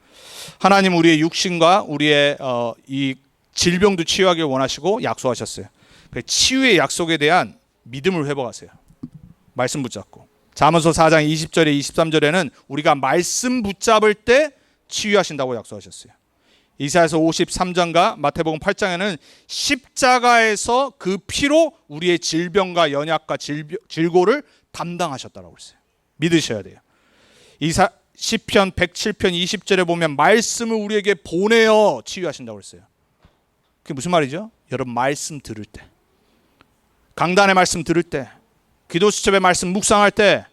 하나님 우리의 육신과 우리의 이 질병도 치유하길 원하시고 약속하셨어요. 그 치유의 약속에 대한 믿음을 회복하세요. 말씀 붙잡고. 잠언서 4장 20절에 23절에는 우리가 말씀 붙잡을 때 치유하신다고 약속하셨어요. 이사야서 53장과 마태복음 8장에는 십자가에서 그 피로 우리의 질병과 연약과 질고를 담당하셨다고 했어요. 믿으셔야 돼요. 시편 107편 20절에 보면 말씀을 우리에게 보내어 치유하신다고 했어요. 그게 무슨 말이죠? 여러분 말씀 들을 때, 강단의 말씀 들을 때, 기도 수첩의 말씀 묵상할 때,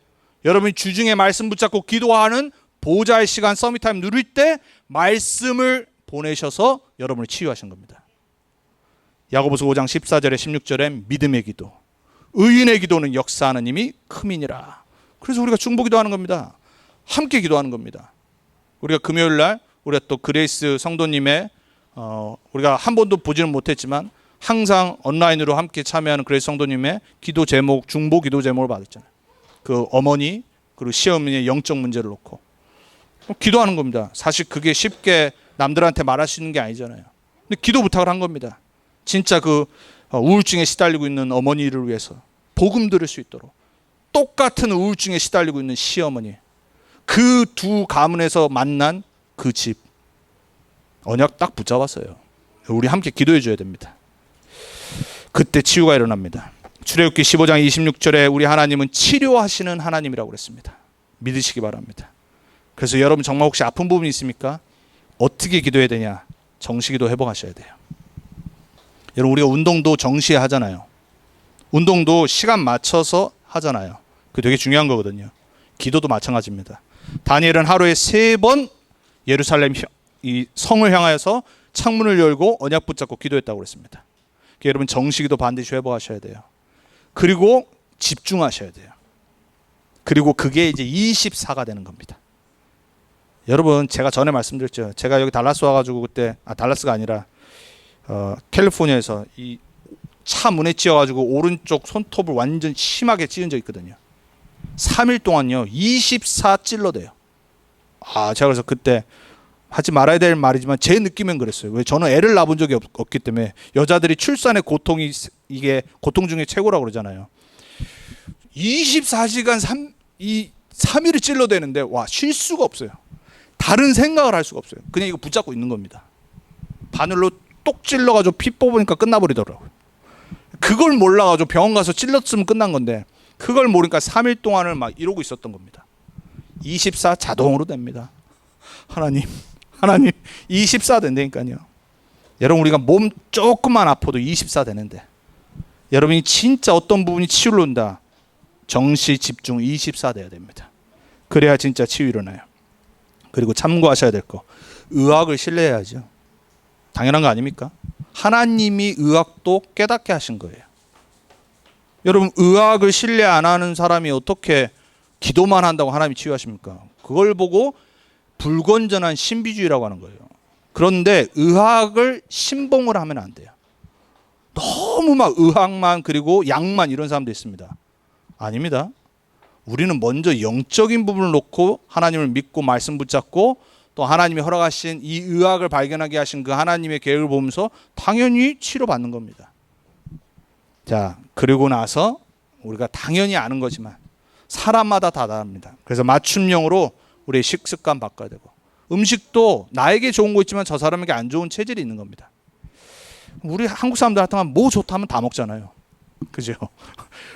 여러분이 주중에 말씀 붙잡고 기도하는 보좌의 시간 서밋타임 누릴 때 말씀을 보내셔서 여러분을 치유하신 겁니다. 야고보서 5장 14절에 16절에 믿음의 기도, 의인의 기도는 역사하는 힘이 큼이니라. 그래서 우리가 중보기도 하는 겁니다. 함께 기도하는 겁니다. 우리가 금요일 날 우리가 또 그레이스 성도님의 우리가 한 번도 보지는 못했지만 항상 온라인으로 함께 참여하는 그레이스 성도님의 기도 제목, 중보 기도 제목을 받았잖아요. 그 어머니 그리고 시어머니의 영적 문제를 놓고 기도하는 겁니다. 사실 그게 쉽게 남들한테 말할 수 있는 게 아니잖아요. 근데 기도 부탁을 한 겁니다. 진짜 그 우울증에 시달리고 있는 어머니를 위해서 복음 들을 수 있도록, 똑같은 우울증에 시달리고 있는 시어머니, 그 두 가문에서 만난 그 집 언약 딱 붙잡았어요. 우리 함께 기도해 줘야 됩니다. 그때 치유가 일어납니다. 출애굽기 15장 26절에 우리 하나님은 치료하시는 하나님이라고 그랬습니다. 믿으시기 바랍니다. 그래서 여러분 정말 혹시 아픈 부분이 있습니까? 어떻게 기도해야 되냐? 정시기도 회복하셔야 돼요. 여러분 우리가 운동도 정시에 하잖아요. 운동도 시간 맞춰서 하잖아요. 그게 되게 중요한 거거든요. 기도도 마찬가지입니다. 다니엘은 하루에 3번 예루살렘 이 성을 향하여서 창문을 열고 언약 붙잡고 기도했다고 그랬습니다. 그러니까 여러분 정시기도 반드시 회복하셔야 돼요. 그리고 집중하셔야 돼요. 그리고 그게 이제 24가 되는 겁니다. 여러분 제가 전에 말씀드렸죠. 제가 여기 달라스 와가지고 그때 달라스가 아니라 캘리포니아에서 이 차 문에 찧어가지고 오른쪽 손톱을 완전 심하게 찧은 적 있거든요. 3일 동안요 24 찔러대요. 제가 그래서 그때 하지 말아야 될 말이지만 제 느낌은 그랬어요. 왜 저는 애를 낳아본 적이 없기 때문에 여자들이 출산의 고통이 이게 고통 중에 최고라고 그러잖아요. 24시간 3일을 찔러대는데 쉴 수가 없어요. 다른 생각을 할 수가 없어요. 그냥 이거 붙잡고 있는 겁니다. 바늘로 똑 찔러가지고 피 뽑으니까 끝나버리더라고요. 그걸 몰라가지고 병원 가서 찔렀으면 끝난 건데 그걸 모르니까 3일 동안을 막 이러고 있었던 겁니다. 24 자동으로 됩니다. 하나님 24 된다니까요. 여러분 우리가 몸 조금만 아파도 24 되는데 여러분이 진짜 어떤 부분이 치유를 온다. 정시 집중 24 돼야 됩니다. 그래야 진짜 치유 일어나요. 그리고 참고하셔야 될 거 의학을 신뢰해야죠. 당연한 거 아닙니까? 하나님이 의학도 깨닫게 하신 거예요. 여러분 의학을 신뢰 안 하는 사람이 어떻게 기도만 한다고 하나님이 치유하십니까? 그걸 보고 불건전한 신비주의라고 하는 거예요. 그런데 의학을 신봉을 하면 안 돼요. 너무 막 의학만 그리고 약만 이런 사람도 있습니다. 아닙니다. 우리는 먼저 영적인 부분을 놓고 하나님을 믿고 말씀 붙잡고 또 하나님이 허락하신 이 의학을 발견하게 하신 그 하나님의 계획을 보면서 당연히 치료받는 겁니다. 자, 그리고 나서 우리가 당연히 아는 거지만 사람마다 다 다릅니다. 그래서 맞춤형으로 우리의 식습관 바꿔야 되고 음식도 나에게 좋은 거 있지만 저 사람에게 안 좋은 체질이 있는 겁니다. 우리 한국 사람들 같으면 뭐 좋다 하면 다 먹잖아요. 그죠?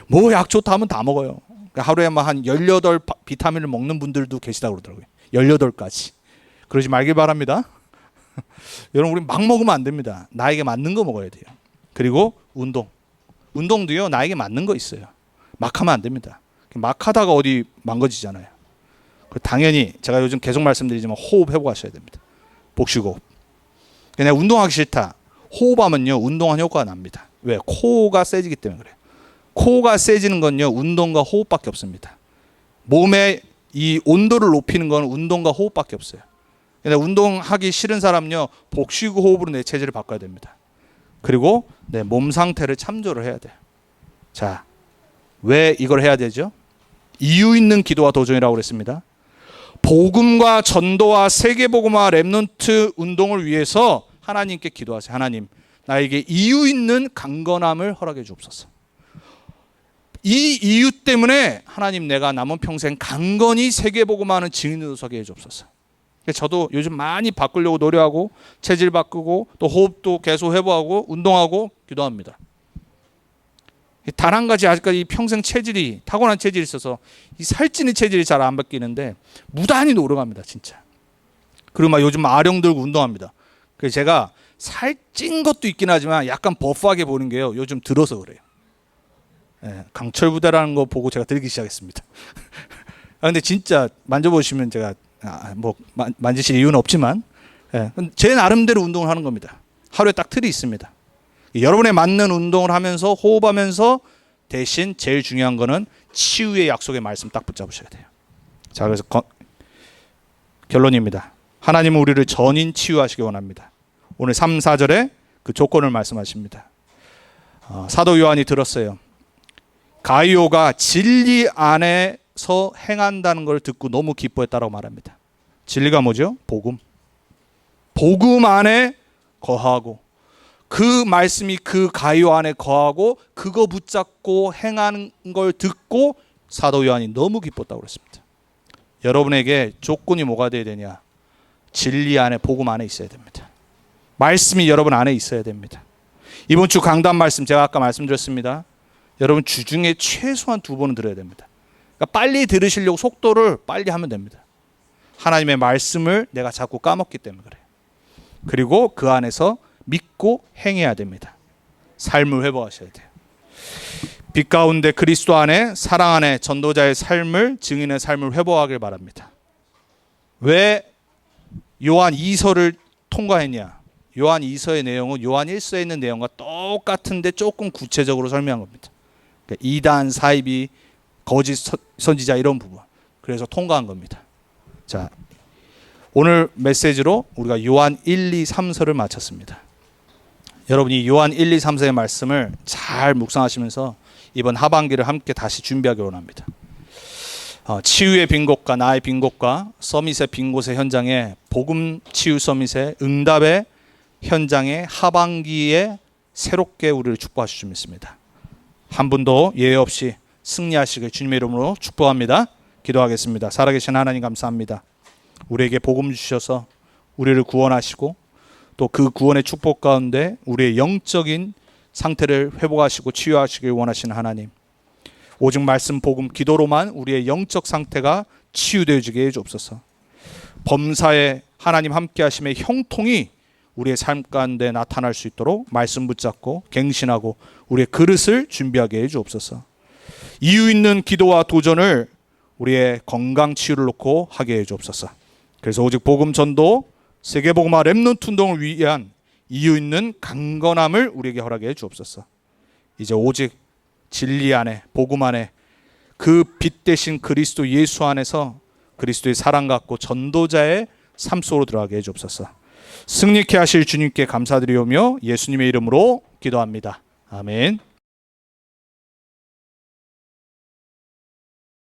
뭐 약 좋다 하면 다 먹어요. 하루에 한 18 비타민을 먹는 분들도 계시다고 그러더라고요. 18가지. 그러지 말길 바랍니다. 여러분 우리 막 먹으면 안 됩니다. 나에게 맞는 거 먹어야 돼요. 그리고 운동도요 나에게 맞는 거 있어요. 막 하면 안 됩니다. 막 하다가 어디 망가지잖아요. 당연히 제가 요즘 계속 말씀드리지만 호흡 회복하셔야 됩니다. 복식호흡. 그냥 운동하기 싫다. 호흡하면요 운동한 효과가 납니다. 왜? 코가 세지기 때문에 그래요. 코가 세지는 건요 운동과 호흡밖에 없습니다. 몸의 이 온도를 높이는 건 운동과 호흡밖에 없어요. 근데 운동하기 싫은 사람은요 복식호흡으로 내 체질을 바꿔야 됩니다. 그리고 내 몸 상태를 참조를 해야 돼요. 자, 왜 이걸 해야 되죠? 이유 있는 기도와 도전이라고 그랬습니다. 복음과 전도와 세계복음화 렘넌트 운동을 위해서 하나님께 기도하세요. 하나님, 나에게 이유 있는 강건함을 허락해 주옵소서. 이 이유 때문에 하나님 내가 남은 평생 강건히 세계복음화하는 증인으로 서게 해 주옵소서. 저도 요즘 많이 바꾸려고 노력하고 체질 바꾸고 또 호흡도 계속 회복하고 운동하고 기도합니다. 단 한 가지 아직까지 평생 체질이 타고난 체질이 있어서 이 살찌는 체질이 잘 안 바뀌는데 무단히 노력합니다 진짜. 그리고 막 요즘 아령 들고 운동합니다. 그래서 제가 살찐 것도 있긴 하지만 약간 버프하게 보는 게요 요즘 들어서 그래요. 강철 부대라는 거 보고 제가 들기 시작했습니다. 근데 진짜 만져보시면 제가 만지실 이유는 없지만 제 나름대로 운동을 하는 겁니다. 하루에 딱 틀이 있습니다. 여러분에 맞는 운동을 하면서 호흡하면서 대신 제일 중요한 거는 치유의 약속의 말씀 딱 붙잡으셔야 돼요. 자, 그래서 결론입니다. 하나님은 우리를 전인 치유하시기 원합니다. 오늘 3, 4절에 그 조건을 말씀하십니다. 사도 요한이 들었어요. 가이오가 진리 안에서 행한다는 걸 듣고 너무 기뻐했다라고 말합니다. 진리가 뭐죠? 복음. 복음 안에 거하고 그 말씀이 그 가이오 안에 거하고 그거 붙잡고 행하는 걸 듣고 사도 요한이 너무 기뻤다고 그랬습니다. 여러분에게 조건이 뭐가 돼야 되냐? 진리 안에 복음 안에 있어야 됩니다. 말씀이 여러분 안에 있어야 됩니다. 이번 주 강단 말씀 제가 아까 말씀드렸습니다. 여러분 주중에 최소한 2번은 들어야 됩니다. 그러니까 빨리 들으시려고 속도를 빨리 하면 됩니다. 하나님의 말씀을 내가 자꾸 까먹기 때문에 그래요. 그리고 그 안에서 믿고 행해야 됩니다. 삶을 회복하셔야 돼요. 빛 가운데 그리스도 안에 사랑 안에 전도자의 삶을 증인의 삶을 회복하길 바랍니다. 왜 요한 2서를 통과했냐? 요한 2서의 내용은 요한 1서에 있는 내용과 똑같은데 조금 구체적으로 설명한 겁니다. 그러니까 이단, 사이비, 거짓 선지자 이런 부분. 그래서 통과한 겁니다. 자, 오늘 메시지로 우리가 요한 1, 2, 3서를 마쳤습니다. 여러분이 요한 1, 2, 3서의 말씀을 잘 묵상하시면서 이번 하반기를 함께 다시 준비하기 원합니다. 치유의 빈 곳과 나의 빈 곳과 서밋의 빈 곳의 현장에 복음 치유 서밋의 응답의 현장에 하반기에 새롭게 우리를 축복하실 줄 믿습니다. 한 분도 예외 없이 승리하시길 주님의 이름으로 축복합니다. 기도하겠습니다. 살아계신 하나님 감사합니다. 우리에게 복음 주셔서 우리를 구원하시고 또 그 구원의 축복 가운데 우리의 영적인 상태를 회복하시고 치유하시길 원하시는 하나님, 오직 말씀 복음 기도로만 우리의 영적 상태가 치유되어지게 해주옵소서. 범사에 하나님 함께 하심의 형통이 우리의 삶 가운데 나타날 수 있도록 말씀 붙잡고 갱신하고 우리의 그릇을 준비하게 해주옵소서. 이유 있는 기도와 도전을 우리의 건강 치유를 놓고 하게 해주옵소서. 그래서 오직 복음 전도 세계복음화 렘넌트 운동을 위한 이유 있는 강건함을 우리에게 허락해 주옵소서. 이제 오직 진리 안에 복음 안에 그 빛 대신 그리스도 예수 안에서 그리스도의 사랑 갖고 전도자의 삶 속으로 들어가게 해 주옵소서. 승리케 하실 주님께 감사드리오며 예수님의 이름으로 기도합니다. 아멘.